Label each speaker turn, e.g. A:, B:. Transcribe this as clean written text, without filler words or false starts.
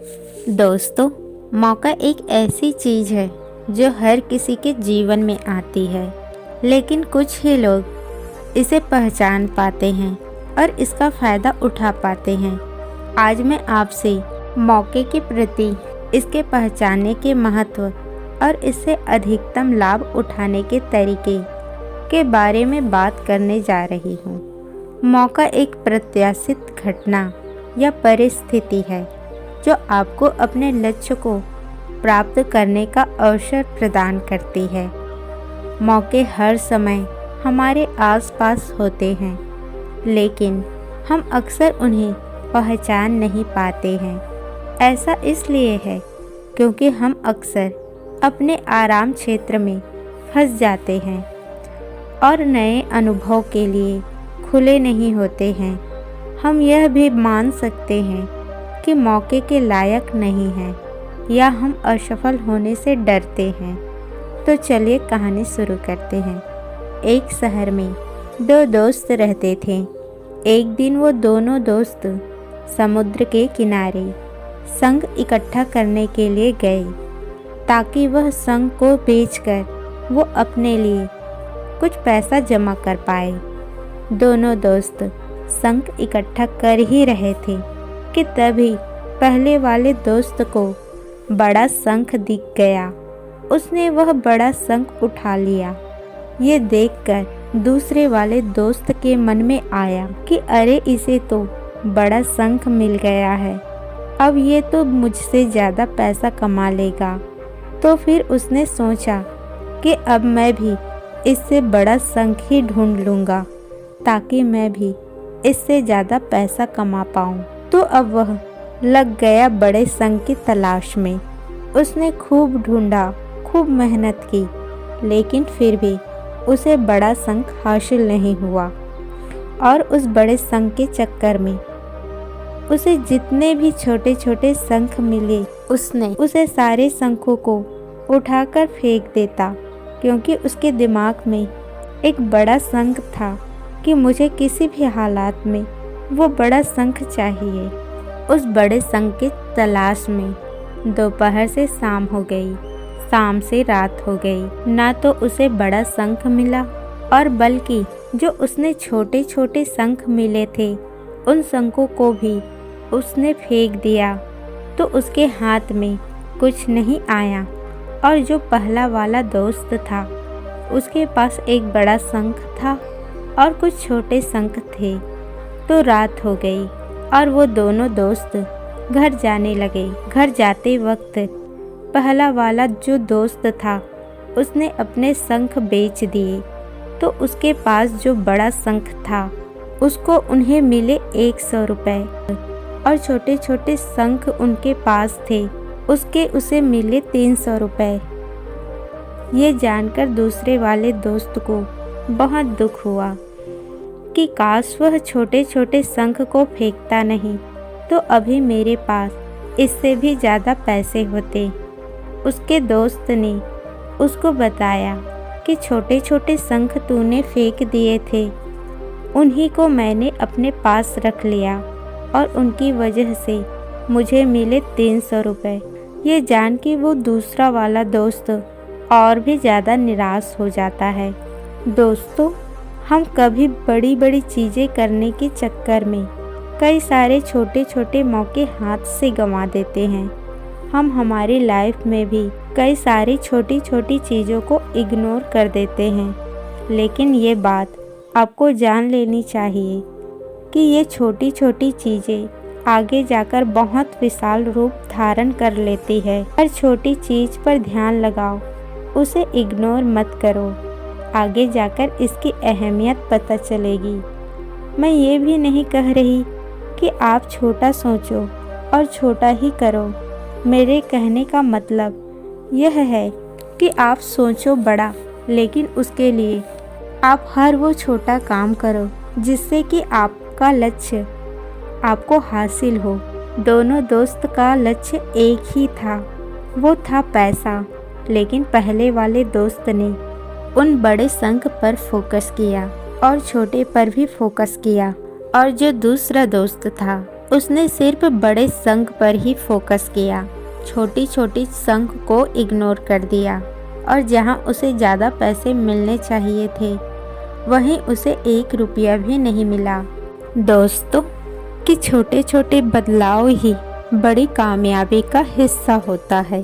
A: दोस्तों, मौका एक ऐसी चीज़ है जो हर किसी के जीवन में आती है, लेकिन कुछ ही लोग इसे पहचान पाते हैं और इसका फ़ायदा उठा पाते हैं। आज मैं आपसे मौके के प्रति इसके पहचानने के महत्व और इससे अधिकतम लाभ उठाने के तरीके के बारे में बात करने जा रही हूँ। मौका एक प्रत्याशित घटना या परिस्थिति है जो आपको अपने लक्ष्य को प्राप्त करने का अवसर प्रदान करती है। मौके हर समय हमारे आसपास होते हैं, लेकिन हम अक्सर उन्हें पहचान नहीं पाते हैं। ऐसा इसलिए है क्योंकि हम अक्सर अपने आराम क्षेत्र में फंस जाते हैं और नए अनुभव के लिए खुले नहीं होते हैं। हम यह भी मान सकते हैं कि मौके के लायक नहीं हैं या हम असफल होने से डरते हैं। तो चलिए कहानी शुरू करते हैं। एक शहर में दो दोस्त रहते थे। एक दिन वो दोनों दोस्त समुद्र के किनारे शंख इकट्ठा करने के लिए गए ताकि वह शंख को बेचकर वो अपने लिए कुछ पैसा जमा कर पाए। दोनों दोस्त शंख इकट्ठा कर ही रहे थे कि तभी पहले वाले दोस्त को बड़ा शंख दिख गया। उसने वह बड़ा शंख उठा लिया। ये देखकर दूसरे वाले दोस्त के मन में आया कि अरे, इसे तो बड़ा शंख मिल गया है, अब ये तो मुझसे ज़्यादा पैसा कमा लेगा। तो फिर उसने सोचा कि अब मैं भी इससे बड़ा शंख ही ढूंढ लूँगा ताकि मैं भी इससे ज़्यादा पैसा कमा पाऊँ। तो अब वह लग गया बड़े शंख की तलाश में। उसने खूब ढूंढा, खूब मेहनत की, लेकिन फिर भी उसे बड़ा शंख हासिल नहीं हुआ। और उस बड़े शंख के चक्कर में उसे जितने भी छोटे छोटे शंख मिले, उसने उसे सारे शंखों को उठाकर फेंक देता, क्योंकि उसके दिमाग में एक बड़ा शंख था कि मुझे किसी भी हालात में वो बड़ा शंख चाहिए। उस बड़े शंख की तलाश में दोपहर से शाम हो गई, शाम से रात हो गई। ना तो उसे बड़ा शंख मिला और बल्कि जो उसने छोटे छोटे शंख मिले थे उन शंखों को भी उसने फेंक दिया। तो उसके हाथ में कुछ नहीं आया। और जो पहला वाला दोस्त था उसके पास एक बड़ा शंख था और कुछ छोटे शंख थे। तो रात हो गई और वो दोनों दोस्त घर जाने लगे। घर जाते वक्त पहला वाला जो दोस्त था उसने अपने शंख बेच दिए। तो उसके पास जो बड़ा शंख था उसको उन्हें मिले 100 रुपये और छोटे छोटे शंख उनके पास थे उसके उसे मिले 300 रुपये। ये जानकर दूसरे वाले दोस्त को बहुत दुख हुआ कि काश वह छोटे छोटे शंख को फेंकता नहीं तो अभी मेरे पास इससे भी ज़्यादा पैसे होते। उसके दोस्त ने उसको बताया कि छोटे छोटे शंख तूने फेंक दिए थे, उन्हीं को मैंने अपने पास रख लिया और उनकी वजह से मुझे मिले 300 रुपये। ये जान के वो दूसरा वाला दोस्त और भी ज़्यादा निराश हो जाता है। दोस्तों, हम कभी बड़ी बड़ी चीज़ें करने के चक्कर में कई सारे छोटे छोटे मौके हाथ से गंवा देते हैं। हम हमारी लाइफ में भी कई सारी छोटी छोटी चीज़ों को इग्नोर कर देते हैं, लेकिन ये बात आपको जान लेनी चाहिए कि ये छोटी छोटी चीज़ें आगे जाकर बहुत विशाल रूप धारण कर लेती है। हर छोटी चीज़ पर ध्यान लगाओ, उसे इग्नोर मत करो, आगे जाकर इसकी अहमियत पता चलेगी। मैं ये भी नहीं कह रही कि आप छोटा सोचो और छोटा ही करो। मेरे कहने का मतलब यह है कि आप सोचो बड़ा, लेकिन उसके लिए आप हर वो छोटा काम करो जिससे कि आपका लक्ष्य आपको हासिल हो। दोनों दोस्त का लक्ष्य एक ही था, वो था पैसा। लेकिन पहले वाले दोस्त ने उन बड़े शंख पर फोकस किया और छोटे पर भी फोकस किया, और जो दूसरा दोस्त था उसने सिर्फ बड़े संघ पर ही फोकस किया, छोटी छोटी संघ को इग्नोर कर दिया और जहां उसे ज़्यादा पैसे मिलने चाहिए थे वहीं उसे 1 रुपया भी नहीं मिला। दोस्तों, कि छोटे छोटे बदलाव ही बड़ी कामयाबी का हिस्सा होता है।